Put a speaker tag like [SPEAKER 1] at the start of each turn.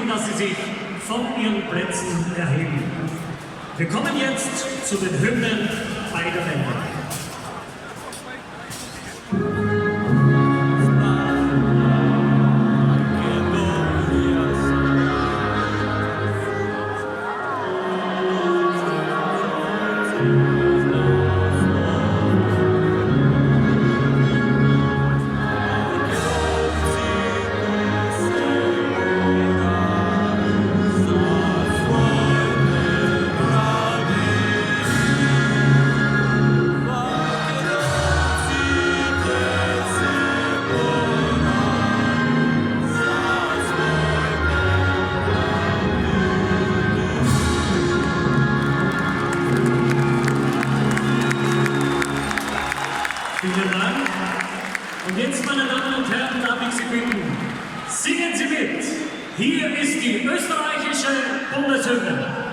[SPEAKER 1] bitten, dass Sie sich von Ihren Plätzen erheben. Wir kommen jetzt zu den Hymnen beider Länder. Vielen Dank. Und jetzt, meine Damen und Herren, darf ich Sie bitten, singen Sie mit. Hier ist die österreichische Bundeshymne.